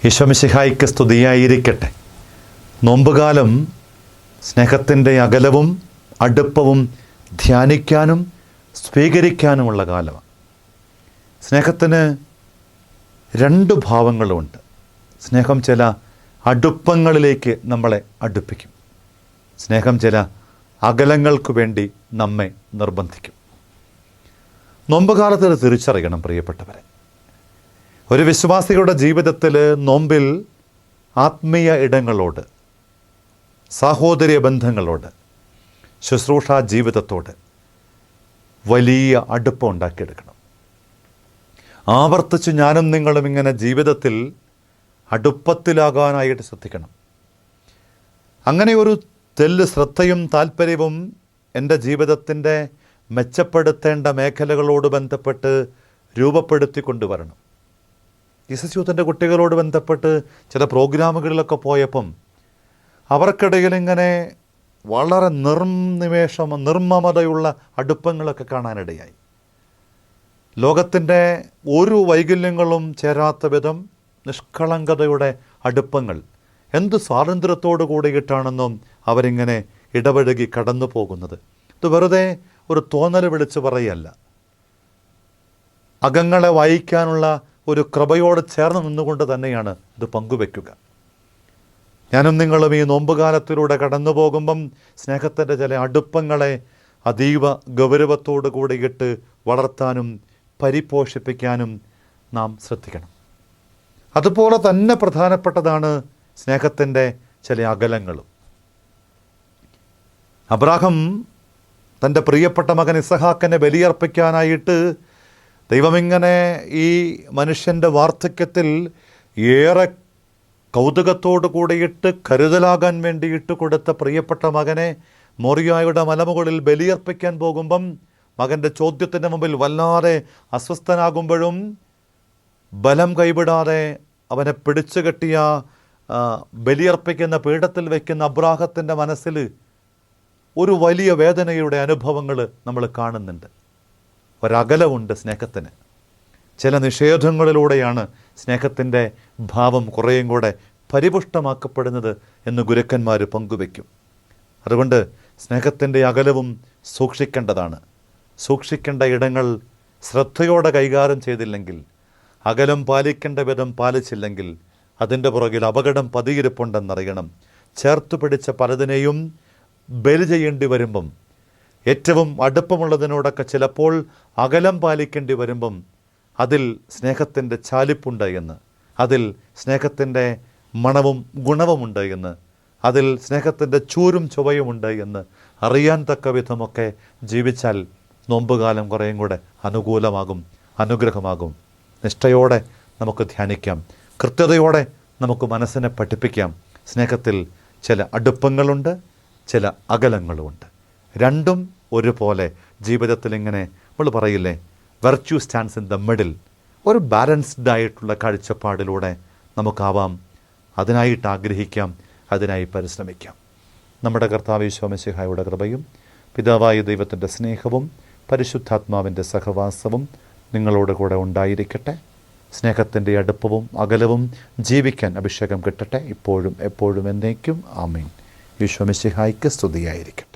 ഈശോ മിശിഹായ്ക്ക് സ്തുതിയായിരിക്കട്ടെ. നോമ്പുകാലം സ്നേഹത്തിൻ്റെ അകലവും അടുപ്പവും ധ്യാനിക്കാനും സ്വീകരിക്കാനുമുള്ള കാലമാണ്. സ്നേഹത്തിന് രണ്ട് ഭാവങ്ങളുമുണ്ട്. സ്നേഹം ചില അടുപ്പങ്ങളിലേക്ക് നമ്മളെ അടുപ്പിക്കും. സ്നേഹം ചില അകലങ്ങൾക്ക് വേണ്ടി നമ്മെ നിർബന്ധിക്കും. നോമ്പുകാലത്ത് തിരിച്ചറിയണം പ്രിയപ്പെട്ടവരെ. ഒരു വിശ്വാസികളുടെ ജീവിതത്തിൽ നോമ്പിൽ ആത്മീയ ഇടങ്ങളോട്, സാഹോദര്യ ബന്ധങ്ങളോട്, ശുശ്രൂഷാ ജീവിതത്തോട് വലിയ അടുപ്പം ഉണ്ടാക്കിയെടുക്കണം. ആവർത്തിച്ച് ഞാനും നിങ്ങളും ഇങ്ങനെ ജീവിതത്തിൽ അടുപ്പത്തിലാകാനായിട്ട് ശ്രദ്ധിക്കണം. അങ്ങനെ ഒരു തെല്ല് ശ്രദ്ധയും താല്പര്യവും എൻ്റെ ജീവിതത്തിൻ്റെ മെച്ചപ്പെടുത്തേണ്ട മേഖലകളോട് ബന്ധപ്പെട്ട് രൂപപ്പെടുത്തി കൊണ്ടുവരണം. ജീസസ് യൂത്തിൻ്റെ കുട്ടികളോട് ബന്ധപ്പെട്ട് ചില പ്രോഗ്രാമുകളിലൊക്കെ പോയപ്പം അവർക്കിടയിൽ ഇങ്ങനെ വളരെ നിർമ്മമതയുള്ള അടുപ്പങ്ങളൊക്കെ കാണാനിടയായി. ലോകത്തിൻ്റെ ഒരു വൈകല്യങ്ങളും ചേരാത്ത വിധം നിഷ്കളങ്കതയുടെ അടുപ്പങ്ങൾ, എന്ത് സ്വാതന്ത്ര്യത്തോടു കൂടിയിട്ടാണെന്നും അവരിങ്ങനെ ഇടപഴകി കടന്നു പോകുന്നത്. ഇത് വെറുതെ ഒരു തോന്നൽ വിളിച്ച് പറയല്ല, അകങ്ങളെ വായിക്കാനുള്ള ഒരു കൃപയോട് ചേർന്ന് നിന്നുകൊണ്ട് തന്നെയാണ് ഇത് പങ്കുവെക്കുക. ഞാനും നിങ്ങളും ഈ നോമ്പുകാലത്തിലൂടെ കടന്നു പോകുമ്പം സ്നേഹത്തിൻ്റെ ചില അടുപ്പങ്ങളെ അതീവ ഗൗരവത്തോടു കൂടിയിട്ട് വളർത്താനും പരിപോഷിപ്പിക്കാനും നാം ശ്രദ്ധിക്കണം. അതുപോലെ തന്നെ പ്രധാനപ്പെട്ടതാണ് സ്നേഹത്തിൻ്റെ ചില അകലങ്ങളും. അബ്രാഹാം തൻ്റെ പ്രിയപ്പെട്ട മകൻ ഇസഹാക്കിനെ ബലിയർപ്പിക്കാനായിട്ട് ദൈവമിങ്ങനെ ഈ മനുഷ്യൻ്റെ വാർദ്ധക്യത്തിൽ ഏറെ കൗതുകത്തോടു കൂടിയിട്ട് കരുതലാകാൻ വേണ്ടിയിട്ട് കൊടുത്ത പ്രിയപ്പെട്ട മകനെ മോറിയായുടെ മലമുകളിൽ ബലിയർപ്പിക്കാൻ പോകുമ്പം മകൻ്റെ ചോദ്യത്തിൻ്റെ മുമ്പിൽ വല്ലാതെ അസ്വസ്ഥനാകുമ്പോഴും ബലം കൈവിടാതെ അവനെ പിടിച്ചു കെട്ടിയ ബലിയർപ്പിക്കുന്ന പീഠത്തിൽ വയ്ക്കുന്ന അബ്രാഹത്തിൻ്റെ മനസ്സിൽ ഒരു വലിയ വേദനയുടെ അനുഭവങ്ങൾ നമ്മൾ കാണുന്നുണ്ട്. ഒരകലമുണ്ട് സ്നേഹത്തിന്. ചില നിഷേധങ്ങളിലൂടെയാണ് സ്നേഹത്തിൻ്റെ ഭാവം കുറേയും കൂടെ പരിപുഷ്ടമാക്കപ്പെടുന്നത് എന്ന് ഗുരുക്കന്മാർ പങ്കുവയ്ക്കും. അതുകൊണ്ട് സ്നേഹത്തിൻ്റെ അകലവും സൂക്ഷിക്കേണ്ടതാണ്. സൂക്ഷിക്കേണ്ട ഇടങ്ങൾ ശ്രദ്ധയോടെ കൈകാര്യം ചെയ്തില്ലെങ്കിൽ, അകലം പാലിക്കേണ്ട വിധം പാലിച്ചില്ലെങ്കിൽ അതിൻ്റെ പുറകിൽ അപകടം പതിയിരിപ്പുണ്ടെന്നറിയണം. ചേർത്ത് പിടിച്ച പലതിനെയും ബലി ചെയ്യേണ്ടി വരുമ്പം, ഏറ്റവും അടുപ്പമുള്ളതിനോടൊക്കെ ചിലപ്പോൾ അകലം പാലിക്കേണ്ടി വരുമ്പം അതിൽ സ്നേഹത്തിൻ്റെ ചാലിപ്പുണ്ട് എന്ന്, അതിൽ സ്നേഹത്തിൻ്റെ മണവും ഗുണവുമുണ്ട് എന്ന്, അതിൽ സ്നേഹത്തിൻ്റെ ചൂരും ചുവയുമുണ്ട് എന്ന് അറിയാൻ തക്ക വിധമൊക്കെ ജീവിച്ചാൽ നോമ്പുകാലം കുറേയും കൂടെ അനുകൂലമാകും, അനുഗ്രഹമാകും. നിഷ്ഠയോടെ നമുക്ക് ധ്യാനിക്കാം, കൃത്യതയോടെ നമുക്ക് മനസ്സിനെ പഠിപ്പിക്കാം. സ്നേഹത്തിൽ ചില അടുപ്പങ്ങളുണ്ട്, ചില അകലങ്ങളുമുണ്ട്. രണ്ടും ഒരുപോലെ ജീവിതത്തിൽ ഇങ്ങനെ നമ്മൾ പറയില്ലേ, virtue stands in the middle. ഒരു ബാലൻസ്ഡ് ആയിട്ടുള്ള കാഴ്ചപ്പാടിലൂടെ നമുക്കാവാം. അതിനായിട്ട് ആഗ്രഹിക്കാം, അതിനായി പരിശ്രമിക്കാം. നമ്മുടെ കർത്താവ് ഈശോ മിശിഹായുടെ കൃപയും പിതാവായ ദൈവത്തിൻ്റെ സ്നേഹവും പരിശുദ്ധാത്മാവിൻ്റെ സഹവാസവും നിങ്ങളോട് കൂടെ ഉണ്ടായിരിക്കട്ടെ. സ്നേഹത്തിൻ്റെ അടുപ്പവും അകലവും ജീവിക്കാൻ അഭിഷേകം കിട്ടട്ടെ, ഇപ്പോഴും എപ്പോഴും എന്നേക്കും. ആമേൻ. ഈശോ മിശിഹായ്ക്ക് സ്തുതിയായിരിക്കും.